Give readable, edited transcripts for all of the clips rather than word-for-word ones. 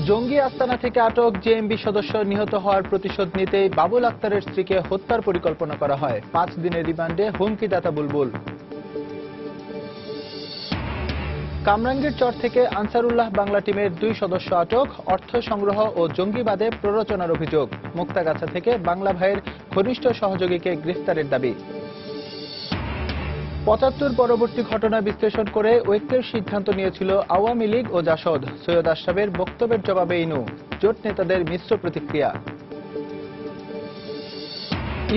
জঙ্গি আস্তানা থেকে আটক জেএমবি সদস্য নিহত হওয়ার প্রতিশোধ নিতেই বাবুল আক্তারের স্ত্রীকে হত্যার পরিকল্পনা করা হয়। 5 দিনের রিমান্ডে হুমকিদাতা বুলবুল। কামরাঙ্গীর চর থেকে আনসারুল্লাহ বাংলা টিমের 2 সদস্য আটক, অর্থ সংগ্রহ ও জঙ্গিবাদে প্ররোচনার অভিযোগ। মুক্তাগাছা থেকে বাংলা ভাইয়ের ঘনিষ্ঠ সহযোগীকে গ্রেফতারের দাবি। ৭৫ পরবর্তী ঘটনা বিশ্লেষণ করে ঐক্যের সিদ্ধান্ত নিয়েছিল আওয়ামী লীগ ও জাসদ। সৈয়দ আশরাফের বক্তব্যের জবাবে ইনু। জোট নেতাদের মিশ্র প্রতিক্রিয়া।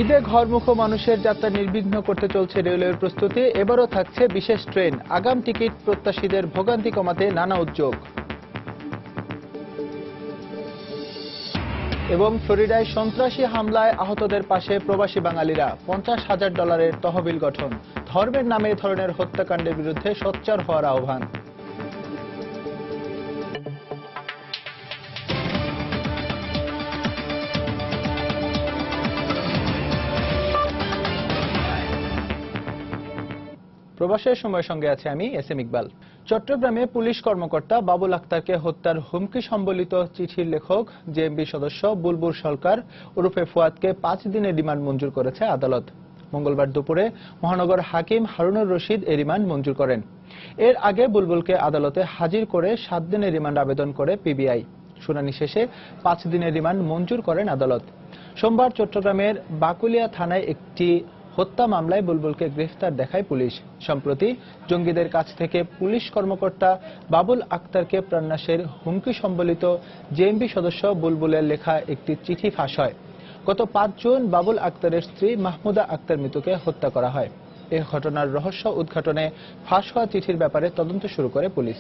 ঈদে ঘরমুখো মানুষের যাত্রা নির্বিঘ্ন করতে চলছে রেলওয়ের প্রস্তুতি। এবারও থাকছে বিশেষ ট্রেন। আগাম টিকিট প্রত্যাশীদের ভোগান্তি কমাতে নানা উদ্যোগ। এবং ফ্লোরিডায় সন্ত্রাসী হামলায় আহতদের পাশে প্রবাসী বাঙালিরা। $50,000 তহবিল গঠন। ধর্মের নামে এ ধরনের হত্যাকাণ্ডের বিরুদ্ধে সোচ্চার হওয়ার আহ্বান। প্রবাসের সময় সঙ্গে আছে আমি এসএম ইকবাল। চট্টগ্রামে পুলিশ কর্মকর্তা বাবুল আক্তারকে হত্যার হুমকি সম্বলিত চিঠির লেখক জেএমবি সদস্য বুলবুল সরকার ওরফে ফুয়াদকে 5 দিনের রিমান্ড মঞ্জুর করেছে আদালত। মঙ্গলবার দুপুরে মহানগর হাকিম হারুনুর রশিদ এই রিমান্ড মঞ্জুর করেন। এর আগে বুলবুলকে আদালতে হাজির করে 7 দিনের রিমান্ড আবেদন করে পিবিআই। শুনানি শেষে 5 দিনের রিমান্ড মঞ্জুর করেন আদালত। সোমবার চট্টগ্রামের বাকুলিয়া থানায় একটি হত্যা মামলায় বুলবুলকে গ্রেফতার দেখায় পুলিশ। সম্প্রতি জঙ্গিদের কাছ থেকে পুলিশ কর্মকর্তা বাবুল আক্তারকে প্রাণনাশের হুমকি সম্বলিত জেএমবি সদস্য বুলবুলের লেখা একটি চিঠি ফাঁস হয়। গত 5 জুন বাবুল আক্তারের স্ত্রী মাহমুদা আক্তার মিতুকে হত্যা করা হয়। এই ঘটনার রহস্য উদ্ঘাটনে ফাঁস হওয়া চিঠির ব্যাপারে তদন্ত শুরু করে পুলিশ।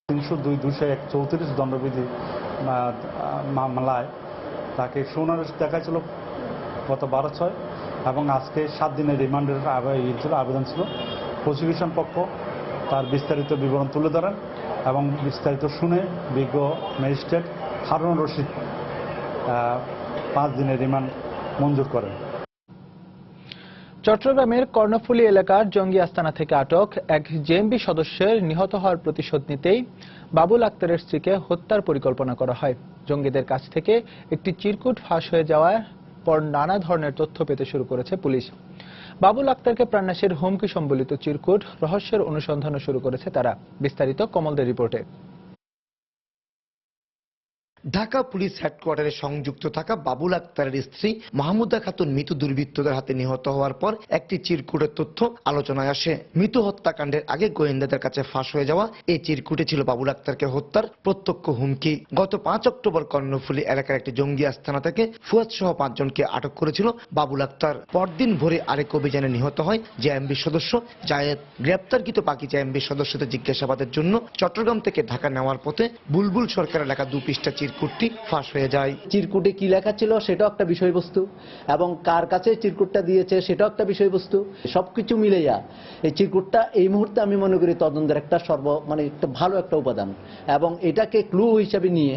302-234 দণ্ডবিধি মামলায় তাকে শুনানি দেখাচ্ছিল গত 12/6 এবং আজকে 7 দিনের রিমান্ডের আবেদন ছিল। প্রসিকিউশন পক্ষ তার বিস্তারিত বিবরণ তুলে ধরেন এবং বিস্তারিত শুনে বিজ্ঞ ম্যাজিস্ট্রেট হারুনুর রশিদ 5 দিনের রিমান্ড মঞ্জুর করেন। চট্টগ্রামের কর্ণফুলী এলাকার জঙ্গি আস্তানা থেকে আটক এক জেএমবি সদস্যের নিহত হওয়ার প্রতিশোধ নিতেই বাবুল আক্তারের স্ত্রীকে হত্যার পরিকল্পনা করা হয়। জঙ্গিদের কাছ থেকে একটি চিরকুট ফাঁস হয়ে যাওয়ার পর নানা ধরনের তথ্য পেতে শুরু করেছে পুলিশ। বাবুল আক্তারকে প্রাণনাশের হুমকি সম্বলিত চিরকুট রহস্যের অনুসন্ধানও শুরু করেছে তারা। বিস্তারিত কমলদের রিপোর্টে। ঢাকা পুলিশ হেডকোয়ার্টারে সংযুক্ত থাকা বাবুল আক্তারের স্ত্রী মাহমুদা খাতুন মিতু দুর্বৃত্তদের হাতে নিহত হওয়ার পর একটি চিরকুটের তথ্য আলোচনায় আসে। মিতু হত্যাকাণ্ডের আগে গোয়েন্দাদের কাছে ফাঁস হয়ে যাওয়া এই চিরকুটে ছিল বাবুল আক্তারকে হত্যার প্রত্যক্ষ হুমকি। গত 5 অক্টোবর কর্ণফুলী এলাকার একটি জঙ্গি আস্তানা থেকে ফুয়াদ সহ 5 জনকে আটক করেছিল বাবুল আক্তার। পরদিন ভোরে আরেক অভিযানে নিহত হয় জেএমবি সদস্য জায়েদ। গ্রেপ্তারকৃত বাকি জেএমবি সদস্যদের জিজ্ঞাসাবাদের জন্য চট্টগ্রাম থেকে ঢাকা নেওয়ার পথে বুলবুল সরকারের লেখা 2 পৃষ্ঠা চিরকুটটি ফাঁস হয়ে যায়। চিরকুটে কি লেখা ছিল সেটাও একটা বিষয়বস্তু এবং কার কাছে চিরকুটটা দিয়েছে সেটাও একটা বিষয়বস্তু। সবকিছু মিলেইয়া এই চিরকুটটা এই মুহূর্তে আমি মনে করি তদন্তের একটা একটা ভালো একটা উপাদান এবং এটাকে ক্লু হিসাবে নিয়ে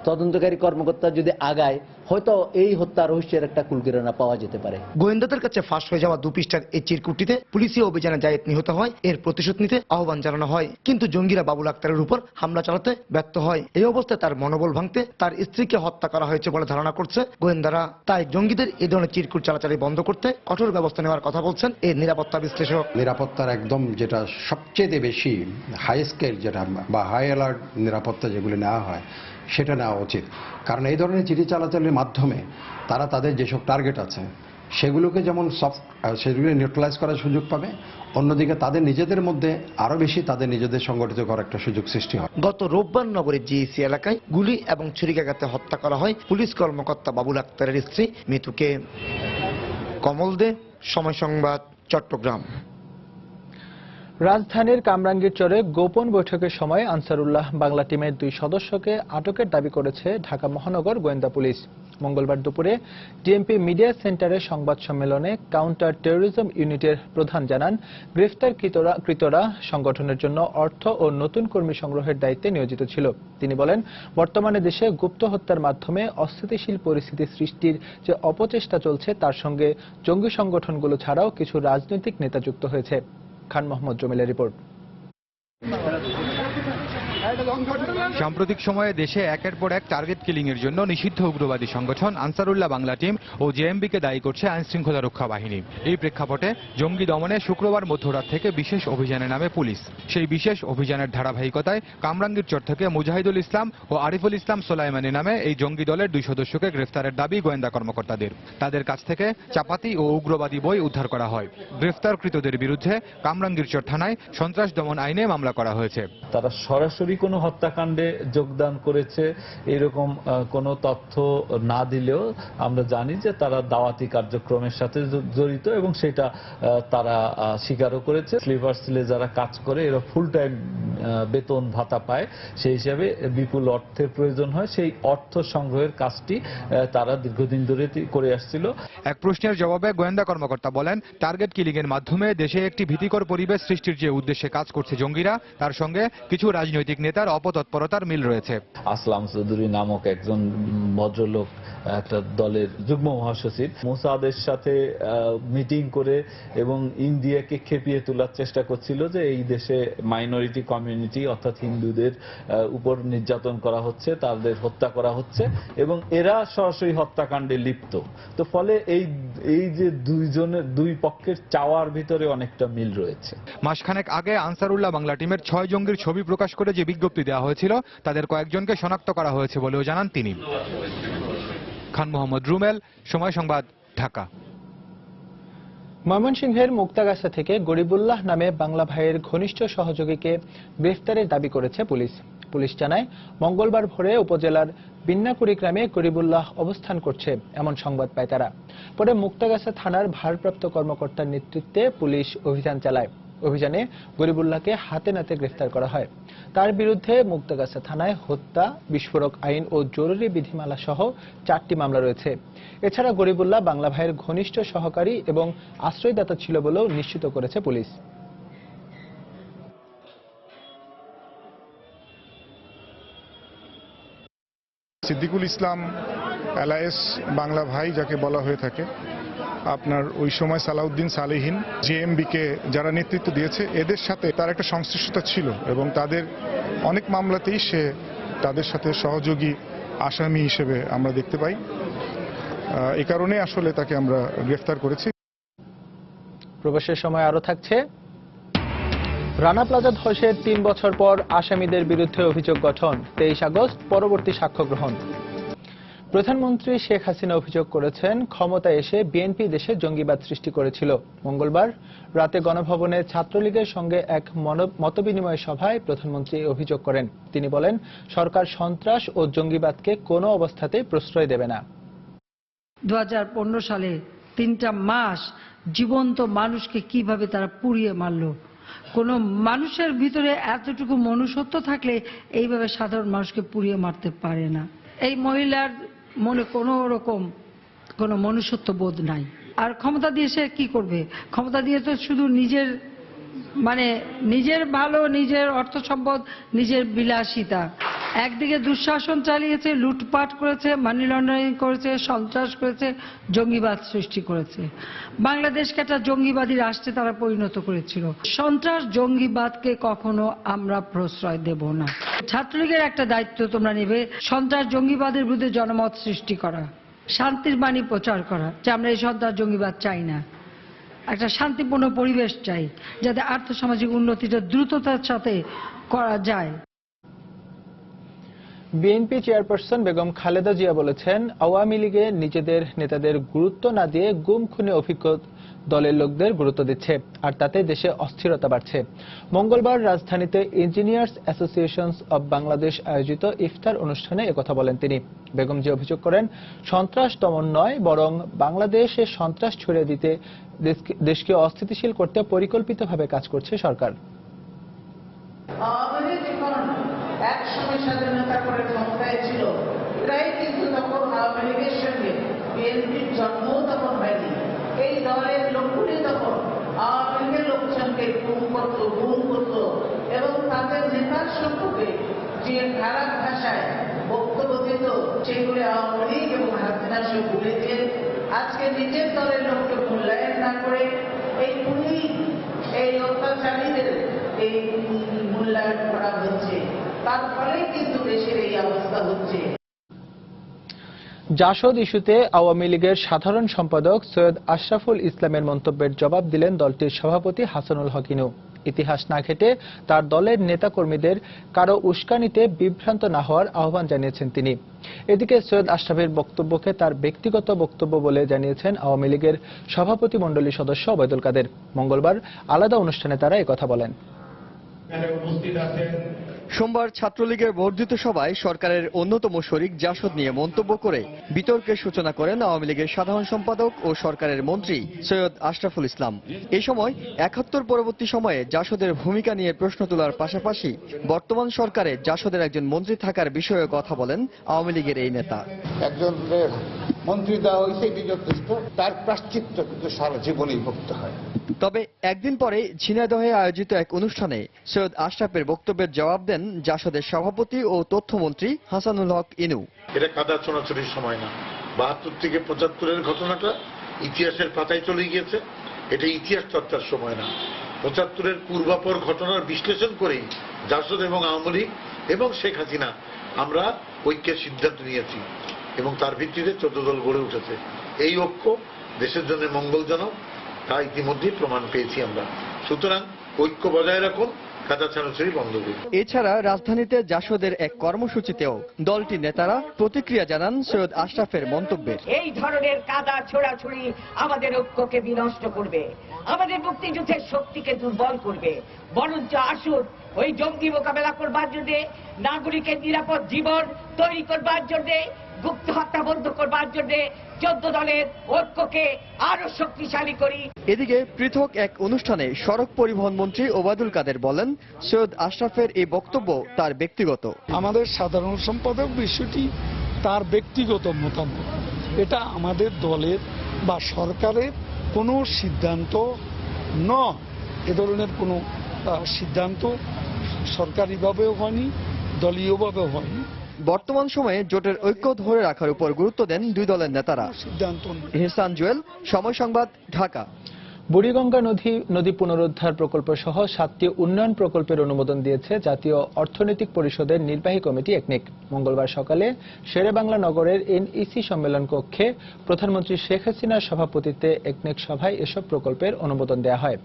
তদন্তকারী কর্মকর্তা যদি আগায় হয়তো এই হত্যা রহস্যের একটা কুলকিরণা পাওয়া যেতে পারে। গোয়েন্দাদের কাছে ফাঁস হয়ে যাওয়া 2 পৃষ্ঠার এই চিরকুটটিতে পুলিশি অভিযানে জায়েদ নিহত হয় এর প্রতিশোধ নিতে আহ্বান জানানো হয়, কিন্তু জঙ্গিরা বাবুল আক্তারের উপর হামলা চালাতে ব্যর্থ হয়। এই অবস্থায় তার মনোবল ভাঙতে তার স্ত্রীকে হত্যা করা হয়েছে বলে ধারণা করছে গোয়েন্দারা। তাই জঙ্গিদের এই ধরনের চিরকুট চালাচালি বন্ধ করতে কঠোর ব্যবস্থা নেওয়ার কথা বলছেন এই নিরাপত্তা বিশ্লেষক। নিরাপত্তার একদম যেটা সবচেয়ে বেশি হাই স্কেল যেটা বা হাই অ্যালার্ট নিরাপত্তা যেগুলি নেওয়া হয় সেটা নেওয়া উচিত। কারণ এই ধরনের চিঠি চালাচালির মাধ্যমে তারা তাদের যেসব টার্গেট আছে সেগুলোকে যেমন সেগুলো নিউট্রালাইজ করার সুযোগ পাবে, অন্যদিকে তাদের নিজেদের মধ্যে আরো বেশি তাদের নিজেদের সংগঠিত করার একটা সুযোগ সৃষ্টি হয়। গত রোববার নগরের জিইসি এলাকায় গুলি এবং ছুরিকাঘাতে হত্যা করা হয় পুলিশ কর্মকর্তা বাবুল আক্তারের স্ত্রী মিতুকে। কমল দে, সময় সংবাদ, চট্টগ্রাম। রাজধানীর কামরাঙ্গীর চরে গোপন বৈঠকের সময় আনসারুল্লাহ বাংলা টিমের 2 সদস্যকে আটকের দাবি করেছে ঢাকা মহানগর গোয়েন্দা পুলিশ। মঙ্গলবার দুপুরে ডিএমপি মিডিয়া সেন্টারে সংবাদ সম্মেলনে কাউন্টার টেরোরিজম ইউনিটের প্রধান জানান, গ্রেফতারকৃতরা সংগঠনের জন্য অর্থ ও নতুন কর্মী সংগ্রহের দায়িত্বে নিয়োজিত ছিল। তিনি বলেন, বর্তমানে দেশে গুপ্ত হত্যার মাধ্যমে অস্থিতিশীল পরিস্থিতি সৃষ্টির যে অপচেষ্টা চলছে তার সঙ্গে জঙ্গি সংগঠনগুলো ছাড়াও কিছু রাজনৈতিক নেতা যুক্ত হয়েছে। খান মোহাম্মদ জমিলের রিপোর্ট। সাম্প্রতিক সময়ে দেশে একের পর এক টার্গেট কিলিং এর জন্য নিষিদ্ধ উগ্রবাদী সংগঠন আনসারুল্লাহ বাংলা টিম ও জেএমবিকে দায়ী করছে আইন শৃঙ্খলা রক্ষা বাহিনী। এই প্রেক্ষাপটে জঙ্গি দমনে শুক্রবার মধ্যরাত থেকে বিশেষ অভিযানে নামে পুলিশ। সেই বিশেষ অভিযানের ধারাবাহিকতায় কামরাঙ্গীর চর থেকে মুজাহিদুল ইসলাম ও আরিফুল ইসলাম সোলাইমানি নামে এই জঙ্গি দলের 2 সদস্যকে গ্রেফতারের দাবি গোয়েন্দা কর্মকর্তাদের। তাদের কাছ থেকে চাপাতি ও উগ্রবাদী বই উদ্ধার করা হয়। গ্রেফতারকৃতদের বিরুদ্ধে কামরাঙ্গীর চর থানায় সন্ত্রাস দমন আইনে মামলা করা হয়েছে। তারা সরাসরি কোনো হত্যাকাণ্ডে যোগদান করেছে এরকম কোনো তথ্য না দিলেও আমরা জানি যে তারা দাওয়াতি কার্যক্রমের সাথে জড়িত এবং সেটা তারা স্বীকারও করেছে। স্লিভার সেলে যারা কাজ করে এরা ফুল টাইম বেতন ভাতা পায়, সেই হিসাবে বিপুল অর্থের প্রয়োজন হয়। সেই অর্থ সংগ্রহের কাজটি তারা দীর্ঘদিন ধরে করে আসছিল। এক প্রশ্নের জবাবে গোয়েন্দা কর্মকর্তা বলেন, টার্গেট কিলিং এর মাধ্যমে দেশে একটি ভীতিকর পরিবেশ সৃষ্টির যে উদ্দেশ্যে কাজ করছে জঙ্গিরা, তার সঙ্গে কিছু রাজনৈতিক নেতার অপতৎপরতার মিল রয়েছে। আসলাম চৌধুরী নামক একজন ভদ্রলোক, একটা দলের যুগ্ম মহাসচিব, মোসাদের সাথে মিটিং করে এবং ইন্ডিয়াকে খেপিয়ে তোলার চেষ্টা করছিল যে এই দেশে মাইনরিটি কমিউনিটি অর্থাৎ হিন্দুদের উপর নির্যাতন করা হচ্ছে, তাদের হত্যা করা হচ্ছে এবং এরা সরাসরি হত্যাকাণ্ডে লিপ্ত। তো ফলে এই যে দুই পক্ষের চাওয়ার ভিতরে অনেকটা মিল রয়েছে। মাসখানেক আগে আনসারুল্লাহ বাংলা টিমের 6 জঙ্গির ছবি প্রকাশ করে যে বিজ্ঞপ্তি দেওয়া হয়েছিল, তাদের কয়েকজনকে শনাক্ত করা হয়েছে বলেও জানান তিনি। খান মোহাম্মদ রুমেল, সময় সংবাদ, ঢাকা। ময়মনসিংহের মুক্তাগাছা থেকে গরিবুল্লাহ নামে বাংলা ভাইয়ের ঘনিষ্ঠ সহযোগীকে গ্রেফতারের দাবি করেছে পুলিশ। পুলিশ জানায়, মঙ্গলবার ভোরে উপজেলার বিন্নাকুড়ি গ্রামে গরিবুল্লাহ অবস্থান করছে এমন সংবাদ পায় তারা। পরে মুক্তাগাছা থানার ভারপ্রাপ্ত কর্মকর্তার নেতৃত্বে পুলিশ অভিযান চালায়। অভিযানে গরিবুল্লাহকে হাতে নাতে গ্রেফতার করা হয়। তার বিরুদ্ধে মুক্তাগাছা থানায় হত্যা, বিস্ফোরক আইন ও জরুরি বিধিমালা সহ 4টি মামলা রয়েছে। এছাড়া গরিবুল্লাহ বাংলা ভাইয়ের ঘনিষ্ঠ সহকারী এবং আশ্রয়দাতা ছিল বলেও নিশ্চিত করেছে পুলিশ। সিদ্দিকুল ইসলাম এলায়েস বাংলা ভাই যাকে বলা হয়ে থাকে, আপনার ওই সময় সালাউদ্দিন সালেহীন, জেএমবিকে যারা নেতৃত্ব দিয়েছে, এদের সাথে তার একটা সংশ্লিষ্টতা ছিল এবং তাদের অনেক মামলাতেই সে তাদের সাথে সহযোগী আসামি হিসেবে আমরা দেখতে পাই। এই কারণে আসলে তাকে আমরা গ্রেফতার করেছি। প্রবেশের সময় আরো থাকছে, রানা প্লাজা ধসের 3 বছর পর আসামিদের বিরুদ্ধে অভিযোগ গঠন, 23 আগস্ট পরবর্তী সাক্ষ্য গ্রহণ। প্রধানমন্ত্রী শেখ হাসিনা অভিযোগ করেছেন, ক্ষমতায় এসে বিএনপি দেশে জঙ্গিবাদ সৃষ্টি করেছিল। মঙ্গলবার রাতে গণভবনে ছাত্রলীগের সঙ্গে এক মতবিনিময় সভায় প্রধানমন্ত্রী অভিযোগ করেন। তিনি বলেন, সরকার সন্ত্রাস ও জঙ্গিবাদকে কোনো অবস্থাতেই প্রশ্রয় দেবে না। 2015 সালে 3টা মাস জীবন্ত মানুষকে কিভাবে তারা পুড়িয়ে মারলো। কোন মানুষের ভিতরে এতটুকু মনুষ্যত্ব থাকলে এইভাবে সাধারণ মানুষকে পুড়িয়ে মারতে পারে না। এই মহিলার মনে কোনো রকম কোনো মনুষ্যত্ব বোধ নাই। আর ক্ষমতা দিয়ে সে কি করবে? ক্ষমতা দিয়ে তো শুধু নিজের ভালো, নিজের অর্থ সম্পদ, নিজের বিলাসিতা। একদিকে দুঃশাসন চালিয়েছে, লুটপাট করেছে, মানি লন্ডারিং করেছে, সন্ত্রাস করেছে, জঙ্গিবাদ সৃষ্টি করেছে। বাংলাদেশকে একটা জঙ্গিবাদী রাষ্ট্রে তারা পরিণত করেছিল। সন্ত্রাস জঙ্গিবাদকে কখনো আমরা প্রশ্রয় দেব না। ছাত্রলীগের একটা দায়িত্ব তোমরা নেবে, সন্ত্রাস জঙ্গিবাদের বিরুদ্ধে জনমত সৃষ্টি করা, শান্তির বাণী প্রচার করা যে আমরা এই সন্ত্রাস জঙ্গিবাদ চাই না, একটা শান্তিপূর্ণ পরিবেশ চাই যাতে আর্থসামাজিক উন্নতিটা দ্রুততার সাথে করা যায়। বিএনপি চেয়ারপারসন বেগম খালেদা জিয়া বলেছেন, আওয়ামী লীগে নিজেদের নেতাদের গুরুত্ব না দিয়ে গুম খুনে অভিজ্ঞ দলের লোকদের গুরুত্ব দিচ্ছে, আর তাতে দেশে অস্থিরতা বাড়ছে। মঙ্গলবার রাজধানীতে ইঞ্জিনিয়ার্স অ্যাসোসিয়েশনস অব বাংলাদেশ আয়োজিত ইফতার অনুষ্ঠানে একথা বলেন তিনি। বেগম জিয়া অভিযোগ করেন, সন্ত্রাস দমন নয়, বরং বাংলাদেশে সন্ত্রাস ছড়িয়ে দিতে দেশকে অস্থিতিশীল করতে পরিকল্পিতভাবে কাজ করছে সরকার। একসময় স্বাধীনতা করে ক্ষমতায় ছিল, এরাই কিন্তু তখন আওয়ামী লীগের সঙ্গে বিএনপির জন্মও তখন হয়নি। এই দলের লোকগুলি তখন আওয়ামী লীগের লোকজনকে গুম করত এবং তাদের নেতার সম্পর্কে যে খারাপ ভাষায় বক্তব্য দিত, সেগুলি আওয়ামী লীগ এবং হাসিনা সে ভুলে দিয়ে আজকে নিজের দলের লোককে মূল্যায়ন না করে এই পুলিশ, এই অত্যাচারীদের এই মূল্যায়ন করা হচ্ছে। তার ফলেই কিন্তু দেশের এই অবস্থা হচ্ছে। জাসদ ইস্যুতে আওয়ামী লীগের সাধারণ সম্পাদক সৈয়দ আশরাফুল ইসলামের মন্তব্যের জবাব দিলেন দলটির সভাপতি হাসানুল হক ইনু। ইতিহাস না ঘেঁটে তার দলের নেতাকর্মীদের কারো উস্কানিতে বিভ্রান্ত না হওয়ার আহ্বান জানিয়েছেন তিনি। এদিকে সৈয়দ আশরাফের বক্তব্যকে তার ব্যক্তিগত বক্তব্য বলে জানিয়েছেন আওয়ামী লীগের সভাপতি মণ্ডলীর সদস্য ওবায়দুল কাদের। মঙ্গলবার আলাদা অনুষ্ঠানে তারা একথা বলেন। সোমবার ছাত্রলীগের বর্ধিত সভায় সরকারের অন্যতম শরিক জাসদ নিয়ে মন্তব্য করে বিতর্কের সূচনা করেন আওয়ামী লীগের সাধারণ সম্পাদক ও সরকারের মন্ত্রী সৈয়দ আশরাফুল ইসলাম। এ সময় ৭১ পরবর্তী সময়ে জাসদের ভূমিকা নিয়ে প্রশ্ন তোলার পাশাপাশি বর্তমান সরকারে জাসদের একজন মন্ত্রী থাকার বিষয়ে কথা বলেন আওয়ামী লীগের এই নেতা। একজন মন্ত্রী দেওয়া হয়েছে এটি যথেষ্ট, তার প্রাশ্চিত্য কিন্তু সারা জীবনই ভুগতে হয়। তবে একদিন পরে ঝিনাইদহে আয়োজিত এক অনুষ্ঠানে সৈয়দ আশরাফের বক্তব্যের জবাব দেন জাসদের সভাপতি ও তথ্যমন্ত্রী হাসানুল হক ইনু। এটা কাদা ছোড়াছড়ির সময় না। ৭২ থেকে ৭৫-এর ঘটনাটা ইতিহাসের পাতায় চলে গিয়েছে। এটা ইতিহাস চর্চার সময় না। ৭৫-এর পূর্বাপর ঘটনার বিশ্লেষণ করেই জাসদ এবং আওয়ামী লীগ এবং শেখ হাসিনা আমরা ঐক্যের সিদ্ধান্ত নিয়েছি এবং তার ভিত্তিতে ১৪ দল গড়ে উঠেছে। এই ঐক্য দেশের জন্য মঙ্গলজনক, তা ইতিমধ্যেই প্রমাণ পেয়েছি আমরা। সুতরাং ঐক্য বজায় রাখুন, কাদা ছোড়াছড়ি বন্ধ করুন। এছাড়া রাজধানীতে জাসদের এক কর্মসূচিতেও দলটির নেতারা প্রতিক্রিয়া জানান সৈয়দ আশরাফের মন্তব্যের। এই ধরনের কাদা ছোড়াছড়ি আমাদের ঐক্যকে বিনষ্ট করবে, আমাদের মুক্তিযুদ্ধের শক্তিকে দুর্বল করবে। বরঞ্চ আসুন ওই জঙ্গি মোকাবেলা করবার জন্য, নাগরিকের নিরাপদ জীবন তৈরি করবার জন্য, গুপ্ত হত্যা বন্ধ করবার জন্য ১৪ দলের ঐক্যকে আরো শক্তিশালী করি। এদিকে পৃথক এক অনুষ্ঠানে সড়ক পরিবহন মন্ত্রী ওবায়দুল কাদের বলেন সৈয়দ আশরাফের এই বক্তব্য তার ব্যক্তিগত। আমাদের সাধারণ সম্পাদক বিষয়টি তার ব্যক্তিগত মতামত, এটা আমাদের দলের বা সরকারের কোনো সিদ্ধান্ত নয়। এ ধরনের কোনো সিদ্ধান্ত সরকারিভাবেও হয়নি, দলীয়ভাবেও হয়নি। বর্তমান সময়ে জোটের ঐক্য ধরে রাখার উপর গুরুত্ব দেন দুই দলের নেতারা। ইহসান জুয়েল, সময় সংবাদ, ঢাকা। বুড়িগঙ্গা নদী পুনরুদ্ধার প্রকল্প সহ 7টি উন্নয়ন প্রকল্পের অনুমোদন দিয়েছে জাতীয় অর্থনৈতিক পরিষদের নির্বাহী কমিটি একনেক। মঙ্গলবার সকালে শেরেবাংলা নগরের এনইসি সম্মেলন কক্ষে প্রধানমন্ত্রী শেখ হাসিনার সভাপতিত্বে একনেক সভায় এসব প্রকল্পের অনুমোদন দেওয়া হয়।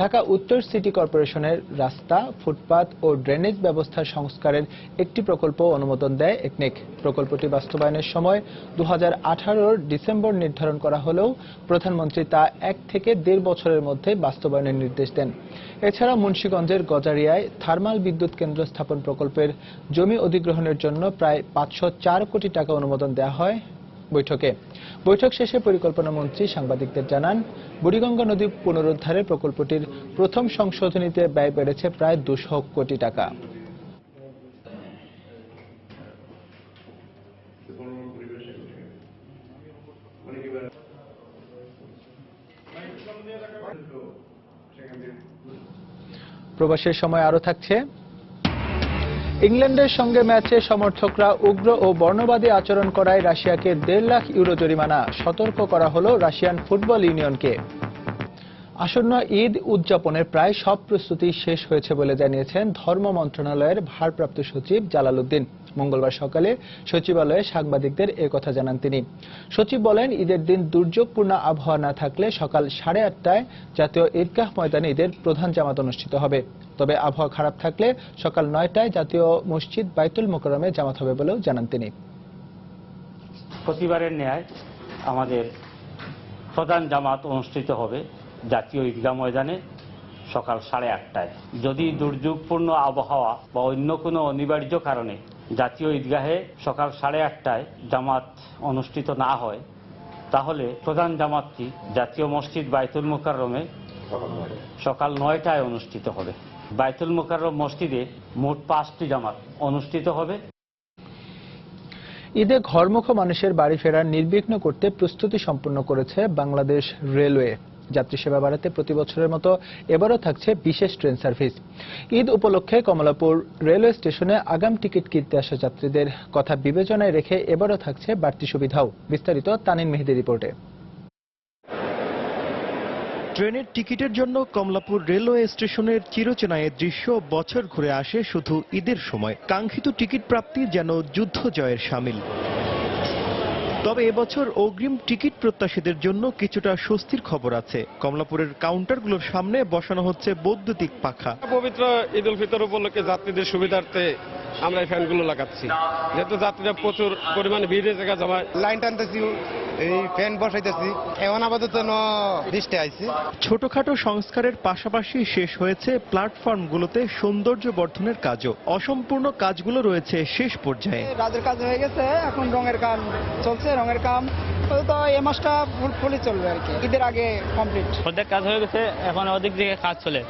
ঢাকা উত্তর সিটি কর্পোরেশনের রাস্তা, ফুটপাত ও ড্রেনেজ ব্যবস্থার সংস্কারের একটি প্রকল্প অনুমোদন দেয় একনেক। প্রকল্পটি বাস্তবায়নের সময় 2018-র ডিসেম্বর নির্ধারণ করা হলেও প্রধানমন্ত্রী তা 1 থেকে 1.5 বছরের মধ্যে বাস্তবায়নের নির্দেশ দেন। এছাড়া মুন্সিগঞ্জের গজারিয়ায় থার্মাল বিদ্যুৎ কেন্দ্র স্থাপন প্রকল্পের জমি অধিগ্রহণের জন্য প্রায় 504 কোটি টাকা অনুমোদন দেওয়া হয় বৈঠক শেষে পরিকল্পনা মন্ত্রী সাংবাদিকদের জানান, বুড়িগঙ্গা নদী পুনরুদ্ধারের প্রকল্পটির প্রথম সংশোধনীতে ব্যয় বেড়েছে প্রায় 200 কোটি টাকা। প্রবাসের সময় আরো থাকছে। ইংল্যান্ডের সঙ্গে ম্যাচে সমর্থকরা উগ্র ও বর্ণবাদী আচরণ করায় রাশিয়াকে 1.5 লাখ ইউরো জরিমানা, সতর্ক করা হলো রাশিয়ান ফুটবল ইউনিয়নকে। আসন্ন ঈদ উদযাপনের প্রায় সব প্রস্তুতি শেষ হয়েছে বলে জানিয়েছেন ধর্ম মন্ত্রণালয়ের ভারপ্রাপ্ত সচিব জালাল উদ্দিন। মঙ্গলবার সকালে সচিবালয়ে সাংবাদিকদের একথা জানান তিনি। সচিব বলেন, ঈদের দিন দুর্যোগপূর্ণ আবহাওয়া না থাকলে সকাল 8:30টায় জাতীয় ঈদগাহ ময়দানে ঈদের প্রধান জামাত অনুষ্ঠিত হবে। তবে আবহাওয়া খারাপ থাকলে সকাল 9টায় জাতীয় মসজিদ বাইতুল মোকাররমে জামাত হবে বলেও জানান তিনি। প্রতিবারের ন্যায় আমাদের প্রধান জামাত অনুষ্ঠিত হবে জাতীয় ঈদগাহ ময়দানে সকাল 8:30টায়। যদি দুর্যোগপূর্ণ আবহাওয়া বা অন্য কোনো অনিবার্য কারণে জাতীয় ঈদগাহে সকাল 8:30টায় জামাত অনুষ্ঠিত না হয়, তাহলে প্রধান জামাতটি জাতীয় মসজিদ বাইতুল মোকাররমে সকাল 9টায় অনুষ্ঠিত হবে। বাইতুল মোকাররম মসজিদে মোট 5টি জামাত অনুষ্ঠিত হবে। ঈদে ঘরমুখ মানুষের বাড়ি ফেরার নির্বিঘ্ন করতে প্রস্তুতি সম্পন্ন করেছে বাংলাদেশ রেলওয়ে। যাত্রী সেবা বাড়াতে প্রতি বছরের মতো এবারও থাকছে বিশেষ ট্রেন সার্ভিস। ঈদ উপলক্ষে কমলাপুর রেলওয়ে স্টেশনে আগাম টিকিট কিনতে আসা যাত্রীদের কথা বিবেচনায় রেখে এবারও থাকছে বাড়তি সুবিধাও। বিস্তারিত তানিন মেহেদির রিপোর্টে। ট্রেনের টিকিটের জন্য কমলাপুর রেলওয়ে স্টেশনের চিরচেনা এ দৃশ্য বছর ঘুরে আসে শুধু ঈদের সময়। কাঙ্ক্ষিত টিকিট প্রাপ্তি যেন যুদ্ধ জয়ের শামিল। তবে এবছর অগ্রিম টিকিট প্রত্যাশীদের জন্য কিছুটা স্বস্তির খবর আছে। কমলাপুরের কাউন্টারগুলোর সামনে বসানো হচ্ছে বৈদ্যুতিক পাখা। পবিত্র ঈদ উল ফিতর উপলক্ষে যাত্রীদের সুবিধার্থে আমরা এই ফ্যানগুলো লাগাচ্ছি, যেহেতু যাত্রীরা প্রচুর পরিমাণে ভিড়ের জায়গা জমায়। লাইন টানতেছি, এই ফ্যান বসাইতেছি, এখন আপাতত বৃষ্টি আইছে। ছোটখাটো সংস্কারের পাশাপাশি শেষ হয়েছে প্ল্যাটফর্মগুলোতে সৌন্দর্য বর্ধনের কাজও। অসম্পূর্ণ কাজগুলো রয়েছে শেষ পর্যায়ে। রাতের কাজ হয়ে গেছে, এখন রঙের কাজ চলছে। রঙের কাম তো এই মাসটা ফুলফুলি চলবে আর কি, ঈদের আগে কমপ্লিট। অর্ধেক কাজ হয়ে গেছে, এখন অর্ধেক দিকে কাজ চলে,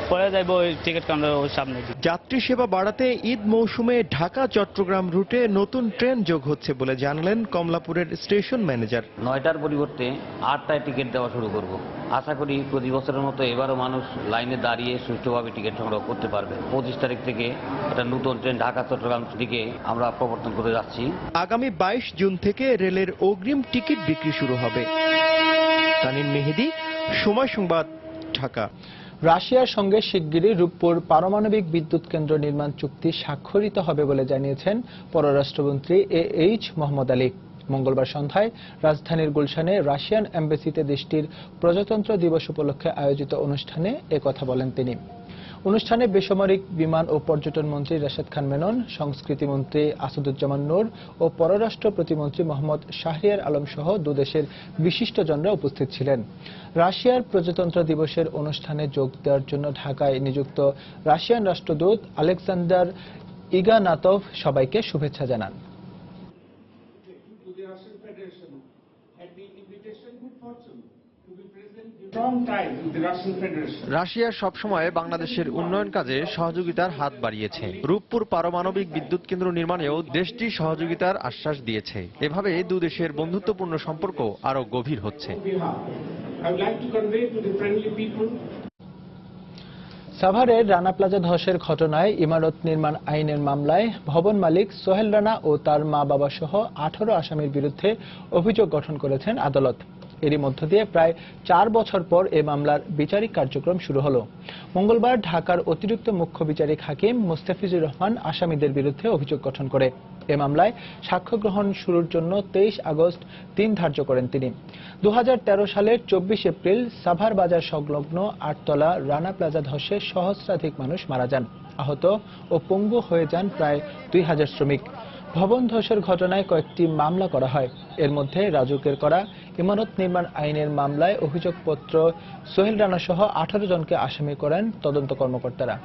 পরে যাইব ওই টিকিট কাউন্টার ওই সামনে। যাত্রী সেবা বাড়াতে ঈদ মৌসুমে ঢাকা চট্টগ্রাম রুটে নতুন ট্রেন যোগ হচ্ছে বলে জানালেন কমলাপুরের স্টেশন ম্যানেজার। 9টার পরিবর্তে 8টায় টিকিট দেওয়া শুরু করব। আশা করি প্রতি বছরের মতো এবারও মানুষ লাইনে দাঁড়িয়ে সুষ্ঠুভাবে টিকিট সংগ্রহ করতে পারবে। 25 তারিখ থেকে একটা নতুন ট্রেন ঢাকা চট্টগ্রাম দিকে আমরা প্রবর্তন করে যাচ্ছি। আগামী 22 জুন থেকে রেলের অগ্রিম টিকিট বিক্রি শুরু হবে। তানিম মেহেদি, সময় সংবাদ, ঢাকা। রাশিয়ার সঙ্গে শিগগিরই রূপপুর পারমাণবিক বিদ্যুৎ কেন্দ্র নির্মাণ চুক্তি স্বাক্ষরিত হবে বলে জানিয়েছেন পররাষ্ট্রমন্ত্রী এইচ মোহাম্মদ আলী। মঙ্গলবার সন্ধ্যায় রাজধানীর গুলশানে রাশিয়ান এম্বাসিতে দেশটির প্রজাতন্ত্র দিবস উপলক্ষে আয়োজিত অনুষ্ঠানে একথা বলেন তিনি। অনুষ্ঠানে বেসামরিক বিমান ও পর্যটন মন্ত্রী রাশেদ খান মেনন, সংস্কৃতি মন্ত্রী আসাদুজ্জামান নূর ও পররাষ্ট্র প্রতিমন্ত্রী মোহাম্মদ শাহরিয়ার আলম সহ দুদেশের বিশিষ্টজনরা উপস্থিত ছিলেন। রাশিয়ার প্রজাতন্ত্র দিবসের অনুষ্ঠানে যোগ দেওয়ার জন্য ঢাকায় নিযুক্ত রাশিয়ান রাষ্ট্রদূত আলেকজান্ডার ইগানাতভ সবাইকে শুভেচ্ছা জানান। রাশিয়া সবসময় বাংলাদেশের উন্নয়ন কাজে সহযোগিতার হাত বাড়িয়েছে। রূপপুর পারমাণবিক বিদ্যুৎ কেন্দ্র নির্মাণেও দেশটি সহযোগিতার আশ্বাস দিয়েছে। এভাবে দুদেশের বন্ধুত্বপূর্ণ সম্পর্ক আরো গভীর হচ্ছে। সাভারের রানা প্লাজা ধসের ঘটনায় ইমারত নির্মাণ আইনের মামলায় ভবন মালিক সোহেল রানা ও তার মা বাবা সহ 18 আসামির বিরুদ্ধে অভিযোগ গঠন করেছেন আদালত। এরই মধ্য দিয়ে প্রায় 4 বছর পর এ মামলার বিচারিক কার্যক্রম শুরু হলো। মঙ্গলবার ঢাকার অতিরিক্ত মুখ্য বিচারিক হাকিম মুস্তাফিজুর রহমান আসামিদের বিরুদ্ধে অভিযোগ গঠন করে এ মামলায় সাক্ষ্য গ্রহণ শুরুর জন্য 23 আগস্ট দিন ধার্য করেন তিনি। 2013 সালের 24 এপ্রিল সাভার বাজার সংলগ্ন 8তলা রানা প্লাজা ধসে সহস্রাধিক মানুষ মারা যান, আহত ও পঙ্গু হয়ে যান প্রায় 2000 শ্রমিক। ভবন ধসের ঘটনায় কয়েকটি মামলা করা হয়। এর মধ্যে রাজুকের করা ইমারত নির্মাণ আইনের মামলায় অভিযোগপত্র সোহেল রানা সহ 18 জনকে আসামি করেন তদন্ত কর্মকর্তারা।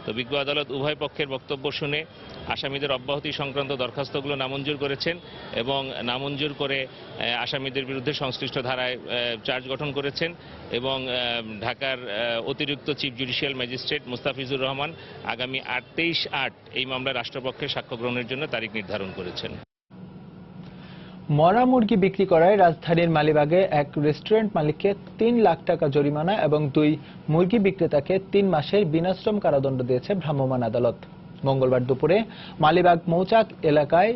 তো বিজ্ঞ আদালত উভয় পক্ষের বক্তব্য শুনে আসামিদের অব্যাহতি সংক্রান্ত দরখাস্তগুলো নামঞ্জুর করেছেন এবং নামঞ্জুর করে আসামিদের বিরুদ্ধে সংশ্লিষ্ট ধারায় চার্জ গঠন করেছেন এবং ঢাকার অতিরিক্ত chief judicial magistrate Mustafizur Rahman আগামী 23/8 এই মামলায় রাষ্ট্রপক্ষের সাক্ষ্য গ্রহণের জন্য তারিখ নির্ধারণ করেছেন। মরা মুরগি বিক্রি করায় রাজধানীর মালিবাগে এক রেস্টুরেন্ট মালিককে 3 লাখ টাকা জরিমানা এবং 2 মুরগি বিক্রেতাকে 3 মাসের বিনাশ্রম কারাদণ্ড দিয়েছে ভ্রাম্যমাণ আদালত। মঙ্গলবার দুপুরে মালিবাগ মৌচাক এলাকায়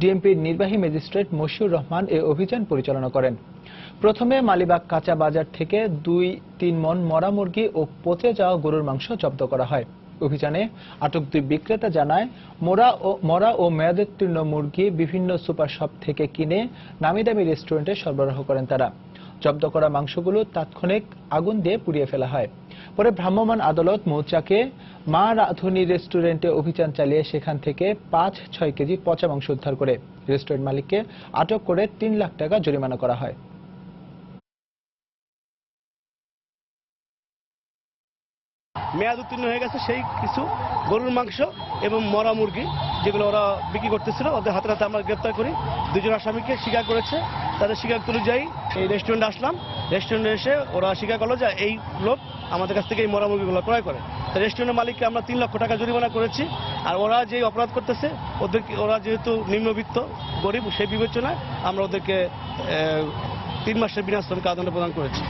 ডিএমপির নির্বাহী ম্যাজিস্ট্রেট মশিউর রহমান এই অভিযান পরিচালনা করেন। প্রথমে মালিবাগ কাঁচা বাজার থেকে 2-3 মণ মরা মুরগি ও পচে যাওয়া গরুর মাংস জব্দ করা হয়। অভিযানে আটক 2 বিক্রেতা জানায় মরা ও মেয়াদোত্তীর্ণ মুরগি বিভিন্ন সুপার শপ থেকে কিনে নামি দামি রেস্টুরেন্টে সরবরাহ করেন তারা। জব্দ করা মাংসগুলো তাৎক্ষণিক আগুন দিয়ে পুড়িয়ে ফেলা হয়। পরে ভ্রাম্যমাণ আদালত মৌচাকে মা রাধুনী রেস্টুরেন্টে অভিযান চালিয়ে সেখান থেকে 5-6 কেজি পচা মাংস উদ্ধার করে রেস্টুরেন্ট মালিককে আটক করে 3 লাখ টাকা জরিমানা করা হয়। মেয়াদ উত্তীর্ণ হয়ে গেছে সেই কিছু গরুর মাংস এবং মরা মুরগি যেগুলো ওরা বিক্রি করতেছিল, ওদের হাতে হাতে আমরা গ্রেপ্তার করি। 2 জন আসামিকে স্বীকার করেছে, তাদের স্বীকার অনুযায়ী এই রেস্টুরেন্টে আসলাম। রেস্টুরেন্টে এসে ওরা স্বীকার করলো যে এই লোক আমাদের কাছ থেকে এই মরা মুরগিগুলো ক্রয় করে। তো রেস্টুরেন্টের মালিককে আমরা 3 লক্ষ টাকা জরিমানা করেছি। আর ওরা যে অপরাধ করতেছে ওরা যেহেতু নিম্নবিত্ত গরিব, সেই বিবেচনায় আমরা ওদেরকে 3 মাসের বিনাশ্রম কারাদণ্ড প্রদান করেছি।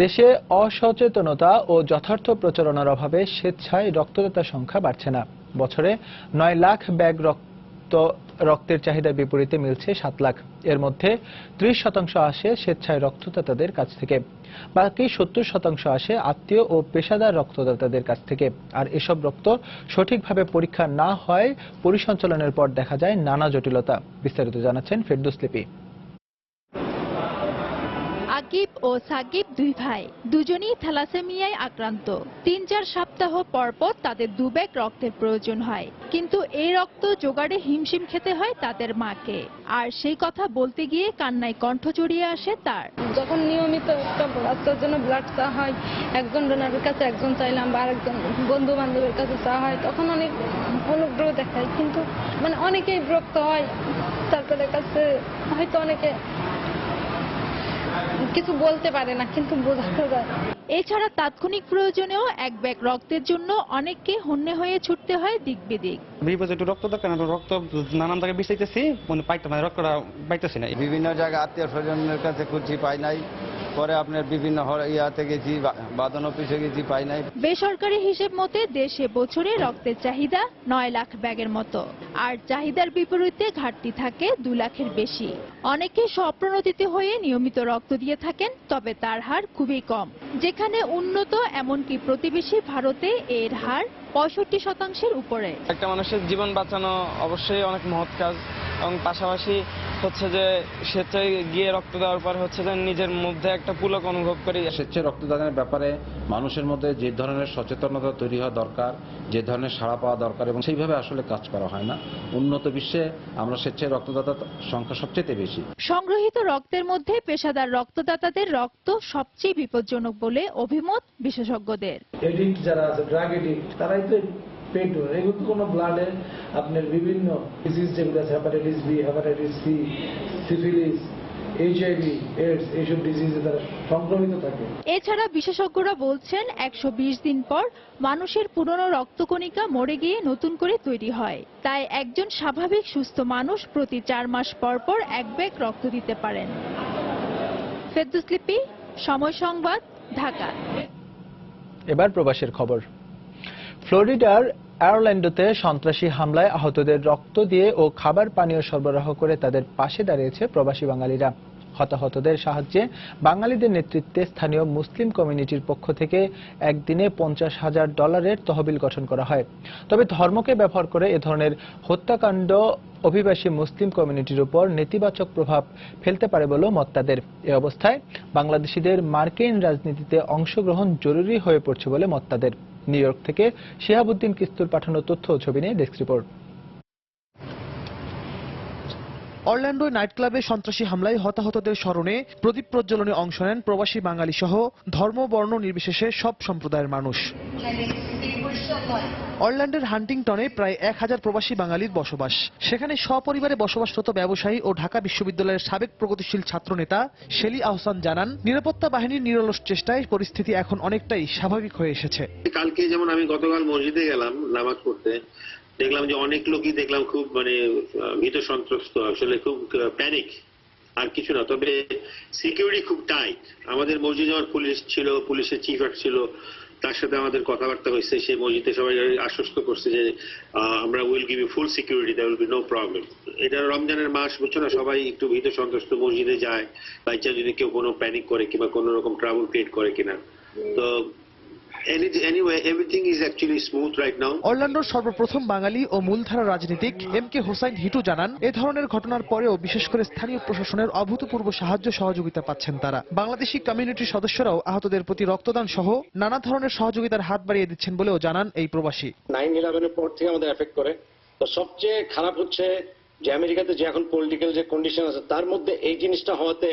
দেশে অসচেতনতা ও যথার্থ প্রচারণার অভাবে স্বেচ্ছায় রক্তদাতার সংখ্যা বাড়ছে না। বছরে 9 লাখ ব্যাগ রক্ত রক্তের চাহিদার বিপরীতে মিলছে 7 লাখ। এর মধ্যে 30% আসে স্বেচ্ছায় রক্তদাতাদের কাছ থেকে, বাকি 70% আসে আত্মীয় ও পেশাদার রক্তদাতাদের কাছ থেকে। আর এসব রক্ত সঠিকভাবে পরীক্ষা না হয় পরিসঞ্চালনের পর দেখা যায় নানা জটিলতা। বিস্তারিত জানাচ্ছেন ফেরদৌস লিপি। আকিব ও সাকিব দুই ভাই, দুজনেই থ্যালাসেমিয়ায় আক্রান্ত। 3-4 সপ্তাহ পর পর তাদের 2 ব্যাগ রক্তের প্রয়োজন হয়, কিন্তু এই রক্ত জোগাড়ে হিমশিম খেতে হয় তাদের মাকে। আর সেই কথা বলতে গিয়ে কান্নায় কণ্ঠ জড়িয়ে আসে তার। যখন নিয়মিত একটা রক্তের জন্য ব্লাড চাওয়া হয়, একজন ডোনারের কাছে একজন চাইলাম বা আরেকজন বন্ধু বান্ধবের কাছে চাওয়া হয়, তখন অনেক অনুগ্রহ দেখায়, কিন্তু মানে অনেকেই বিরক্ত হয়। তাদের কাছে হয়তো অনেকে কিছু বলতে পারে না, কিন্তু বোঝাতে যায়। এছাড়া তাৎক্ষণিক প্রয়োজনেও 1 ব্যাগ রক্তের জন্য অনেককে হন্যে হয়ে ছুটতে হয় দিক বিদিক। একটু রক্ত দরকার, রক্ত নানান জায়গায় বিচাইতেছি, পাইতে না, রক্তটা পাইতেছি না। বিভিন্ন জায়গায় আত্মীয় স্বজনের কাছে খুঁজছি, পাই নাই। পরে আপনার বিভিন্ন ইয়াতে গেছি, বাদন অফিসে গেছি, পাই নাই। বেসরকারি হিসেব মতে দেশে বছরে রক্তের চাহিদা 9 লাখ ব্যাগের মতো, আর চাহিদার বিপরীতে ঘাটতি থাকে 2 লাখের বেশি। অনেকে স্বপ্রণোদিত হয়ে নিয়মিত রক্ত দিয়ে থাকেন, তবে তার হার খুবই কম। যেখানে উন্নত এমনকি প্রতিবেশী ভারতে এর হার 65%-এর উপরে। একটা মানুষের জীবন বাঁচানো অবশ্যই অনেক মহৎ কাজ, এবং পাশাপাশি হচ্ছে যে স্বেচ্ছায় গিয়ে রক্ত দেওয়ার পর হচ্ছে যে নিজের মধ্যে একটা পুলক অনুভব করি। স্বেচ্ছায় রক্তদানের ব্যাপারে মানুষের মধ্যে যে ধরনের সচেতনতা তৈরি হওয়া দরকার, যে ধরনের সাড়া পাওয়া দরকার, এবং সেইভাবে আসলে কাজ করা হয় না। উন্নত বিশ্বে আমরা স্বেচ্ছায় রক্তদাতার সংখ্যা সবচেয়ে বেশি। সংগ্রহীত রক্তের মধ্যে পেশাদার রক্তদাতাদের রক্ত সবচেয়ে বিপজ্জনক বলে অভিমত বিশেষজ্ঞদের। এডিক্ট যারা আছে, ড্রাগ এডিক্ট, তারাই তো পেট ডোনার। এগুলো তো কোনো ব্লাডে আপনার বিভিন্ন ডিজিজ যেগুলো আছে, hepatitis B, hepatitis C, syphilis, HIV, AIDS, এইসব ডিজিজে তারা সংক্রমিত থাকে। এছাড়া বিশেষজ্ঞরা বলছেন 120 দিন পর মানুষের পুরনো রক্তকণিকা মরে গিয়ে নতুন করে তৈরি হয়। তাই একজন স্বাভাবিক সুস্থ মানুষ প্রতি 4 মাস পর পর 1 ব্যাগ রক্ত দিতে পারেন। ফেরদৌস লিপি, সময় সংবাদ, ঢাকা। এবার প্রবাসের খবর। ফ্লোরিডার অরল্যান্ডোতে সন্ত্রাসী হামলায় আহতদের রক্ত দিয়ে ও খাবার পানীয় সরবরাহ করে তাদের পাশে দাঁড়িয়েছে প্রবাসী বাঙালিরা। হতাহতদের সাহায্যে বাঙালিদের নেতৃত্বে স্থানীয় মুসলিম কমিউনিটির পক্ষ থেকে একদিনে $50,000 তহবিল গঠন করা হয়। তবে ধর্মকে ব্যবহার করে এ ধরনের হত্যাকাণ্ড অভিবাসী মুসলিম কমিউনিটির উপর নেতিবাচক প্রভাব ফেলতে পারে বলেও মত তাদের। এ অবস্থায় বাংলাদেশিদের মার্কিন রাজনীতিতে অংশগ্রহণ জরুরি হয়ে পড়ছে বলে মত তাদের। নিউ ইয়র্ক থেকে শিহাবুদ্দিন কিস্তুর পাঠানো তথ্য ও ছবি নিয়ে ডেস্ক রিপোর্ট। অরল্যান্ডো নাইট ক্লাবে সন্ত্রাসী হামলায় হতাহতদের স্মরণে প্রদীপ প্রজ্বলনে অংশ নেন প্রবাসী বাঙালি সহ ধর্ম বর্ণ নির্বিশেষে সব সম্প্রদায়ের মানুষ। অরল্যান্ডের হান্টিংটনে প্রায় 1000 প্রবাসী বাঙালির বসবাস। সেখানে সপরিবারে বসবাসরত ব্যবসায়ী ও ঢাকা বিশ্ববিদ্যালয়ের সাবেক প্রগতিশীল ছাত্রনেতা শেলি আহসান জানান, নিরাপত্তা বাহিনীর নিরলস চেষ্টায় পরিস্থিতি এখন অনেকটাই স্বাভাবিক হয়ে এসেছে। কালকে যেমন আমি গতকাল মসজিদে গেলাম নামাজ পড়তে, দেখলাম যে অনেক লোকই দেখলাম খুব ভীত সন্ত্রস্ত, আসলে খুব প্যানিক, আর কিছু না। তবে সিকিউরিটি খুব টাইট। আমাদের মসজিদে আমার পুলিশ ছিল, পুলিশের চিফ ছিল, তার সাথে আমাদের কথাবার্তা হয়েছে। সেই মসজিদে সবাই আশ্বস্ত করছে যে আমরা will give you full security, there will be no problem. এটা রমজানের মাস, বুঝছো না, সবাই একটু ভীত সন্ত্রস্ত মসজিদে যায়, বাই চান্স যদি কেউ কোনো প্যানিক করে কিংবা কোনো রকম ট্রাবল ক্রিয়েট করে কিনা। তো anyway, everything is actually smooth right now. অরল্যান্ডোর সর্বপ্রথম বাঙালি ও মূলধারা রাজনীতিক MK হোসাইন হিটু জানান, এ ধরনের ঘটনার পরেও বিশেষ করে স্থানীয় প্রশাসনের অভূতপূর্ব সাহায্য সহযোগিতা পাচ্ছেন তারা। বাংলাদেশি কমিউনিটির সদস্যরাও আহতদের প্রতি রক্তদান সহ নানা ধরনের সহযোগিতার হাত বাড়িয়ে দিচ্ছেন বলেও জানান এই প্রবাসী। 9/11-এর পর থেকে আমাদের এফেক্ট করে। তো সবচেয়ে খারাপ হচ্ছে যে আমেরিকাতে যে এখন পলিটিক্যাল যে কন্ডিশন আছে, তার মধ্যে এই জিনিসটা হওয়াতে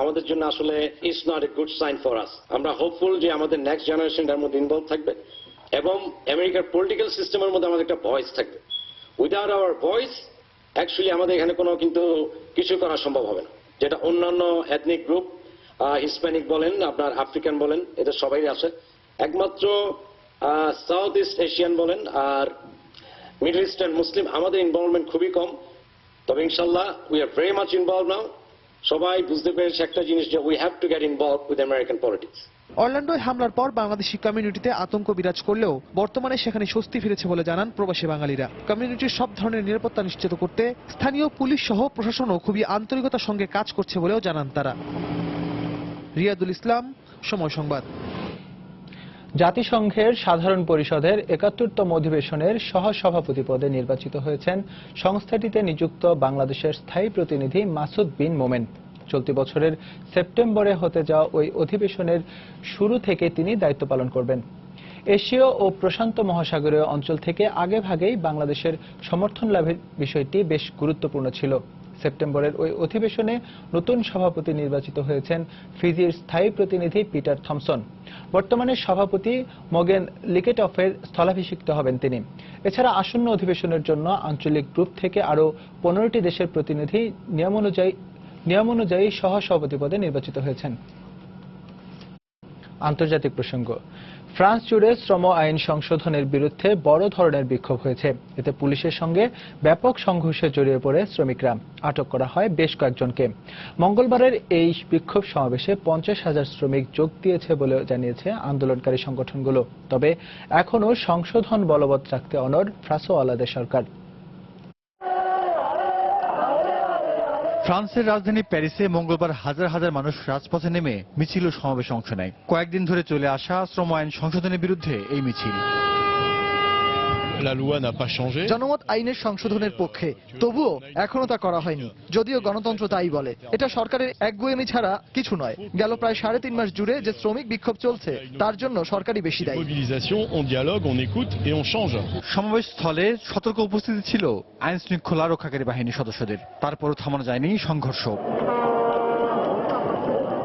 আমাদের জন্য আসলে it's not a good sign for us. আমরা হোপফুল যে আমাদের নেক্সট জেনারেশন তার মধ্যে ইনভলভ থাকবে এবং আমেরিকার পলিটিক্যাল সিস্টেমের মধ্যে আমাদের একটা ভয়েস থাকবে। উইদাউট আওয়ার ভয়েস অ্যাকচুয়ালি আমাদের এখানে কোনো কিন্তু কিছু করা সম্ভব হবে না। যেটা অন্যান্য এথনিক গ্রুপ, হিসপ্যানিক বলেন, আপনার আফ্রিকান বলেন, এদের সবাই আছে। একমাত্র সাউথ ইস্ট এশিয়ান বলেন আর মিডল ইস্টার্ন মুসলিম আমাদের ইনভলভমেন্ট খুবই কম। তবে ইনশাল্লাহ we are very much involve now. সবাই বুঝতে পেরেছে একটা জিনিস যে we have to get involve with American politics. অরল্যান্ডোয় হামলার পর বাংলাদেশি কমিউনিটিতে আতঙ্ক বিরাজ করলেও বর্তমানে সেখানে স্বস্তি ফিরেছে বলে জানান প্রবাসী বাঙালিরা। কমিউনিটির সব ধরনের নিরাপত্তা নিশ্চিত করতে স্থানীয় পুলিশ সহ প্রশাসনও খুবই আন্তরিকতার সঙ্গে কাজ করছে বলেও জানান তারা। রিয়াদুল ইসলাম, সময় সংবাদ। জাতিসংঘের সাধারণ পরিষদের ৭১তম অধিবেশনের সহসভাপতি পদে নির্বাচিত হয়েছেন সংস্থাটিতে নিযুক্ত বাংলাদেশের স্থায়ী প্রতিনিধি মাসুদ বিন মোমেন। চলতি বছরের সেপ্টেম্বরে হতে যাওয়া ওই অধিবেশনের শুরু থেকে তিনি দায়িত্ব পালন করবেন। এশীয় ও প্রশান্ত মহাসাগরীয় অঞ্চল থেকে আগেভাগেই বাংলাদেশের সমর্থন লাভের বিষয়টি বেশ গুরুত্বপূর্ণ ছিল। সেপ্টেম্বরের ওই অধিবেশনে নতুন সভাপতি নির্বাচিত হয়েছেন ফিজির স্থায়ী প্রতিনিধি পিটার থমসন। বর্তমানে সভাপতি মোগেন লিকেটফের স্থলাভিষিক্ত হবেন তিনি। এছাড়া আসন্ন অধিবেশনের জন্য আঞ্চলিক গ্রুপ থেকে আরও 15টি দেশের প্রতিনিধি নিয়ম অনুযায়ী সহসভাপতি পদে নির্বাচিত হয়েছেন। আন্তর্জাতিক প্রসঙ্গ। ফ্রান্স জুড়ে শ্রম আইন সংশোধনের বিরুদ্ধে বড় ধরনের বিক্ষোভ হয়েছে। এতে পুলিশের সঙ্গে ব্যাপক সংঘর্ষে জড়িয়ে পড়ে শ্রমিকরা। আটক করা হয় বেশ কয়েকজনকে। মঙ্গলবারের এই বিক্ষোভ সমাবেশে 50,000 শ্রমিক যোগ দিয়েছে বলে জানিয়েছে আন্দোলনকারী সংগঠনগুলো। তবে এখনও সংশোধন বলবৎ রাখতে অনড় ফ্রাসোয়ালাদের সরকার। ফ্রান্সের রাজধানী প্যারিসে মঙ্গলবার হাজার হাজার মানুষ রাজপথে নেমে মিছিল ও সমাবেশে অংশ নেয়। কয়েকদিন ধরে চলে আসা শ্রম আইন সংশোধনের বিরুদ্ধে এই মিছিল। জনমত আইনের সংশোধনের পক্ষে, তবুও এখনো তা করা হয়নি, যদিও গণতন্ত্র তাই বলে। এটা সরকারের একগুঁয়েমি ছাড়া কিছু নয়। গেল প্রায় 3.5 মাস জুড়ে যে শ্রমিক বিক্ষোভ চলছে তার জন্য সরকারই বেশি দায়ী। সমাবেশ স্থলে সতর্ক উপস্থিতি ছিল আইন শৃঙ্খলা রক্ষাকারী বাহিনীর সদস্যদের। তারপরও থামানো যায়নি সংঘর্ষ।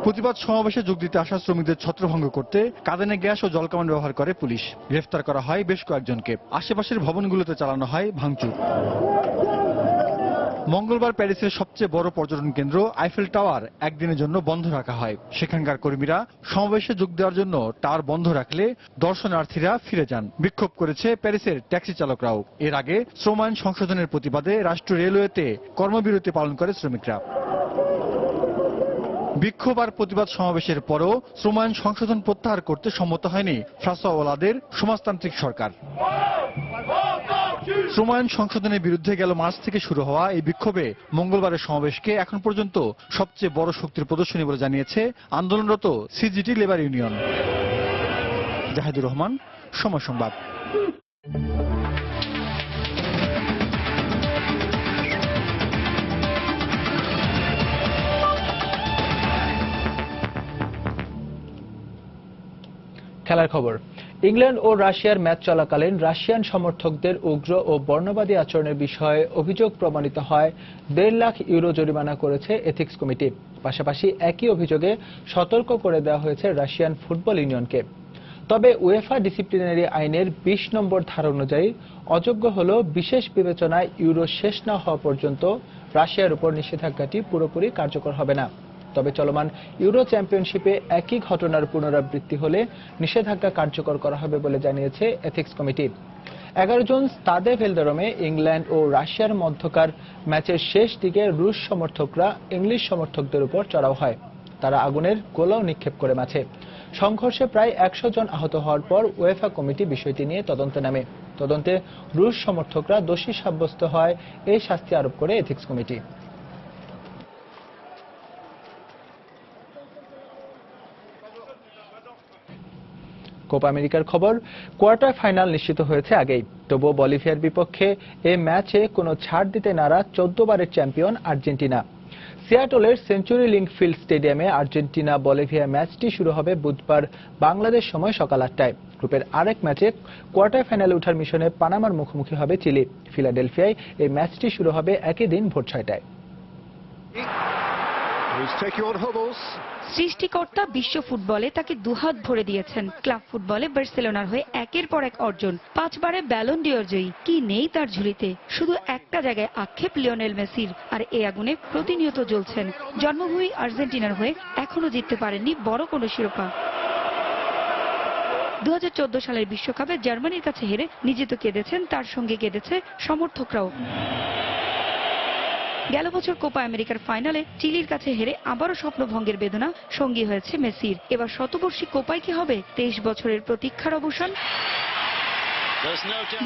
প্রতিবাদ সমাবেশে যোগ দিতে আসা শ্রমিকদের ছত্রভঙ্গ করতে কাঁদানে গ্যাস ও জলকামান ব্যবহার করে পুলিশ। গ্রেফতার করা হয় বেশ কয়েকজনকে। আশেপাশের ভবনগুলোতে চালানো হয় ভাঙচুর। মঙ্গলবার প্যারিসের সবচেয়ে বড় পর্যটন কেন্দ্র আইফেল টাওয়ার একদিনের জন্য বন্ধ রাখা হয়। সেখানকার কর্মীরা সমাবেশে যোগ দেওয়ার জন্য টাওয়ার বন্ধ রাখলে দর্শনার্থীরা ফিরে যান। বিক্ষোভ করেছে প্যারিসের ট্যাক্সি চালকরাও। এর আগে শ্রম আইন সংশোধনের প্রতিবাদে রাষ্ট্রীয় রেলওয়েতে কর্মবিরতি পালন করে শ্রমিকরা। বিক্ষোভ আর প্রতিবাদ সমাবেশের পরও শ্রম আইন সংশোধন প্রত্যাহার করতে সম্মত হয়নি ফ্রাসোয়ালাদের সমাজতান্ত্রিক সরকার। শ্রম আইন সংশোধনের বিরুদ্ধে গেল মার্চ থেকে শুরু হওয়া এই বিক্ষোভে মঙ্গলবারের সমাবেশকে এখন পর্যন্ত সবচেয়ে বড় শক্তির প্রদর্শনী বলে জানিয়েছে আন্দোলনরত CGT labour union. Zahidur Rahman, Somoy Sangbad. খেলার খবর। ইংল্যান্ড ও রাশিয়ার ম্যাচ চলাকালীন রাশিয়ান সমর্থকদের উগ্র ও বর্ণবাদী আচরণের বিষয়ে অভিযোগ প্রমাণিত হয় 1.5 লাখ ইউরো জরিমানা করেছে এথিক্স কমিটি। পাশাপাশি একই অভিযোগে সতর্ক করে দেওয়া হয়েছে রাশিয়ান ফুটবল ইউনিয়নকে। তবে উয়েফা ডিসিপ্লিনারি আইনের 20 নম্বর ধারা অনুযায়ী অযোগ্য হল বিশেষ বিবেচনায় ইউরো শেষ না হওয়া পর্যন্ত রাশিয়ার উপর নিষেধাজ্ঞাটি পুরোপুরি কার্যকর হবে না। তবে চলমান ইউরো চ্যাম্পিয়নশিপে একই ঘটনার পুনরাবৃত্তি হলে নিষেধাজ্ঞা কার্যকর করা হবে বলে জানিয়েছে এথিক্স কমিটি। 11 জুন স্তাদে ভেলদারমে ইংল্যান্ড ও রাশিয়ার মধ্যকার ম্যাচের শেষ দিকে রুশ সমর্থকরা ইংলিশ সমর্থকদের উপর চড়াও হয়। তারা আগুনের গোলাও নিক্ষেপ করে ম্যাচে। সংঘর্ষে প্রায় 100 জন আহত হওয়ার পর উয়েফা কমিটি বিষয়টি নিয়ে তদন্তে নামে। তদন্তে রুশ সমর্থকরা দোষী সাব্যস্ত হয় এই শাস্তি আরোপ করে এথিক্স কমিটি। কোপা আমেরিকার খবর। কোয়ার্টার ফাইনাল নিশ্চিত হয়েছে আগেই, তবুও বলিভিয়ার বিপক্ষে এই ম্যাচে কোনো ছাড় দিতে নারাজ 14 বারের চ্যাম্পিয়ন আর্জেন্টিনা। সিয়াটলের সেঞ্চুরি লিংক ফিল্ড স্টেডিয়ামে আর্জেন্টিনা বলিভিয়া ম্যাচটি শুরু হবে বুধবার বাংলাদেশ সময় সকাল 8টায়। গ্রুপের আরেক ম্যাচে কোয়ার্টার ফাইনালে ওঠার মিশনে পানামার মুখোমুখি হবে চিলি। ফিলাডেলফিয়ায় এই ম্যাচটি শুরু হবে একই দিন ভোর 6টায়। সৃষ্টিকর্তা বিশ্ব ফুটবলে তাকে দুহাত ভরে দিয়েছেন। ক্লাব ফুটবলে বার্সেলোনার হয়ে একের পর এক অর্জন। 5 বারে ব্যালন ডিওর জয়ী। কি নেই তার ঝুলিতে? শুধু একটা জায়গায় আক্ষেপ লিওনেল মেসির, আর এই আগুনে প্রতিনিয়ত জ্বলছেন। জন্মভূমি আর্জেন্টিনার হয়ে এখনো জিততে পারেননি বড় কোনো শিরোপা। 2014 সালের বিশ্বকাপে জার্মানির কাছে হেরে নিজে তো কেঁদেছেন, তার সঙ্গে কেঁদেছে সমর্থকরাও। গেল বছর কোপা আমেরিকার ফাইনালে চিলির কাছে হেরে আবারও স্বপ্নভঙ্গের বেদনা সঙ্গী হয়েছে মেসির। এবার শতবর্ষী কোপায় কি হবে 23 বছরের প্রতীক্ষার অবসান?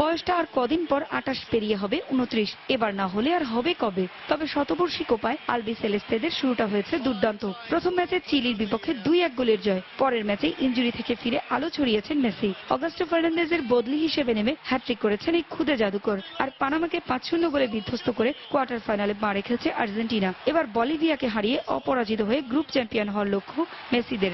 বয়সটা আর কদিন পর 28 পেরিয়ে হবে 29, এবার না হলে আর হবে কবে? তবে শতবর্ষী কোপায় আলবি সেলেস্তেদের শুরুটা হয়েছে দুর্দান্ত। প্রথম ম্যাচে চিলির বিপক্ষে 2-1 গোলের জয়। পরের ম্যাচে ইনজুরি থেকে ফিরে আলো ছড়িয়েছেন মেসি। অগাস্টো ফার্নান্দেজের বদলি হিসেবে নেমে হ্যাট্রিক করেছেন এই খুদে জাদুকর। আর পানামাকে 5-0 গোলে বিধ্বস্ত করে কোয়ার্টার ফাইনালে পা রেখেছে আর্জেন্টিনা। এবার বলিভিয়াকে হারিয়ে অপরাজিত হয়ে গ্রুপ চ্যাম্পিয়ন হওয়ার লক্ষ্য মেসিদের।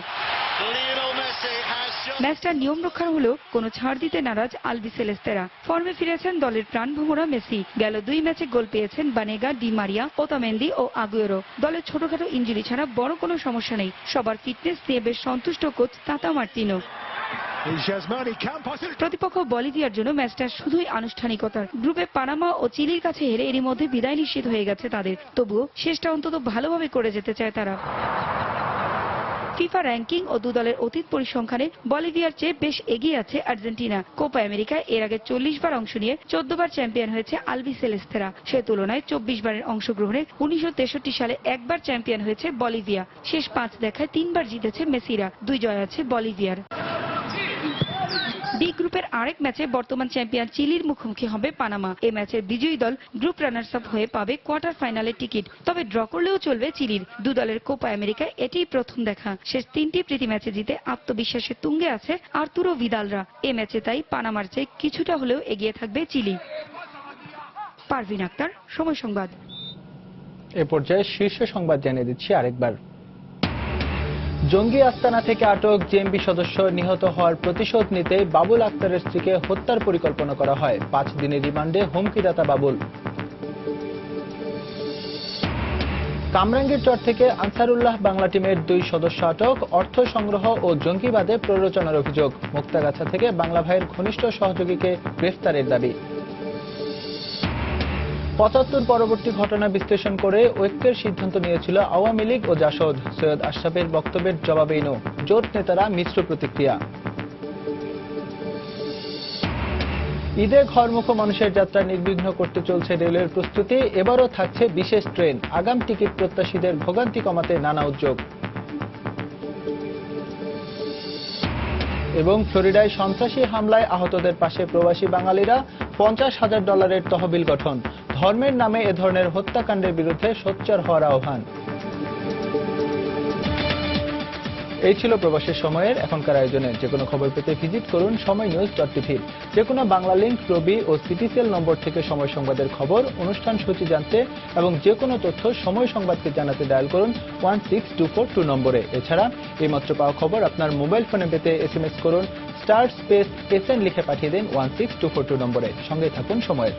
ম্যাচটা নিয়ম রক্ষার হলেও কোনো ছাড় দিতে নারাজ আলবি সেলেস্তেরা। ফর্মে ফিরেছেন দলের প্রাণভোমরা মেসি। গেল 2 ম্যাচে গোল পেয়েছেন বানেগা, ডি মারিয়া, ওতামেন্দি ও আগুয়েরো। দলের ছোটখাটো ইনজুরি ছাড়া বড় কোনো সমস্যা নেই। সবার ফিটনেস নিয়ে বেশ সন্তুষ্ট কোচ তাতা মার্টিনো। প্রতিপক্ষ বলিভিয়ার জন্য ম্যাচটা শুধুই আনুষ্ঠানিকতার। গ্রুপে পানামা ও চিলির কাছে হেরে এরই মধ্যে বিদায় নিশ্চিত হয়ে গেছে তাদের। তবুও শেষটা অন্তত ভালোভাবে করে যেতে চায় তারা। ফিফা র্যাঙ্কিং ও দু দলের অতীত পরিসংখ্যানে বলিভিয়ার চেয়ে বেশ এগিয়ে আছে আর্জেন্টিনা। কোপা আমেরিকায় এর আগে 40 বার অংশ নিয়ে 14 বার চ্যাম্পিয়ন হয়েছে আলবি সেলেস্তেরা। সে তুলনায় 24 বারের অংশগ্রহণে 1963 সালে একবার চ্যাম্পিয়ন হয়েছে বলিভিয়া। শেষ 5 দেখায় 3 বার জিতেছে মেসিরা। 2 জয় আছে বলিভিয়ার। ডি গ্রুপের আরেক ম্যাচে বর্তমান চ্যাম্পিয়ন চিলির মুখোমুখি হবে পানামা। এই ম্যাচের বিজয়ী দল গ্রুপ রানার্স আপ হয়ে পাবে কোয়ার্টার ফাইনালের টিকিট। তবে ড্র করলেও চলবে চিলির। দু দলের কোপা আমেরিকায় এটাই প্রথম দেখা। শেষ 3টি প্রীতি ম্যাচে জিতে আত্মবিশ্বাসে তুঙ্গে আছে আর্তুরো ভিদালরা। এই ম্যাচে তাই পানামার চেয়ে কিছুটা হলেও এগিয়ে থাকবে চিলি। পারভিন আক্তার, সময় সংবাদ। এ পর্যায়ে শীর্ষ সংবাদ জানিয়ে দিচ্ছি আরেকবার। জঙ্গি আস্তানা থেকে আটক জেএমবি সদস্য নিহত হওয়ার প্রতিশোধ নিতে বাবুল আক্তারের স্ত্রীকে হত্যার পরিকল্পনা করা হয়। 5 দিনের রিমান্ডে হুমকিদাতা বাবুল। কামরাঙ্গীর চর থেকে আনসারুল্লাহ বাংলা টিমের 2 সদস্য আটক। অর্থ সংগ্রহ ও জঙ্গিবাদে প্ররোচনার অভিযোগ। মুক্তাগাছা থেকে বাংলা ভাইয়ের ঘনিষ্ঠ সহযোগীকে গ্রেফতারের দাবি। 75 পরবর্তী ঘটনা বিশ্লেষণ করে ঐক্যের সিদ্ধান্ত নিয়েছিল আওয়ামী লীগ ও জাসদ। সৈয়দ আশরাফের বক্তব্যের জবাবেই জোট নেতারা মিশ্র প্রতিক্রিয়া। ঈদে ঘরমুখ মানুষের যাত্রা নির্বিঘ্ন করতে চলছে রেলের প্রস্তুতি। এবারও থাকছে বিশেষ ট্রেন। আগাম টিকিট প্রত্যাশীদের ভোগান্তি কমাতে নানা উদ্যোগ। এবং ফ্লোরিডায় সন্ত্রাসী হামলায় আহতদের পাশে প্রবাসী বাঙালিরা। $50,000 তহবিল গঠন। ধর্মের নামে এ ধরনের হত্যাকাণ্ডের বিরুদ্ধে সোচ্চার হওয়ার আহ্বান। এই ছিল প্রবাসের সময়ের এখনকার আয়োজনে। যে কোনো খবর পেতে ভিজিট করুন সময়নিউজ.tv। যে কোনো বাংলা লিংক, রবি ও সিটিসেল নম্বর থেকে সময় সংবাদের খবর, অনুষ্ঠান সূচি জানতে এবং যে কোনো তথ্য সময় সংবাদকে জানাতে ডায়াল করুন 16242 নম্বরে। এছাড়া এইমাত্র পাওয়া খবর আপনার মোবাইল ফোনে পেতে SMS করুন *SN লিখে পাঠিয়ে দিন 16242 নম্বরে। সঙ্গে থাকুন সময়ের।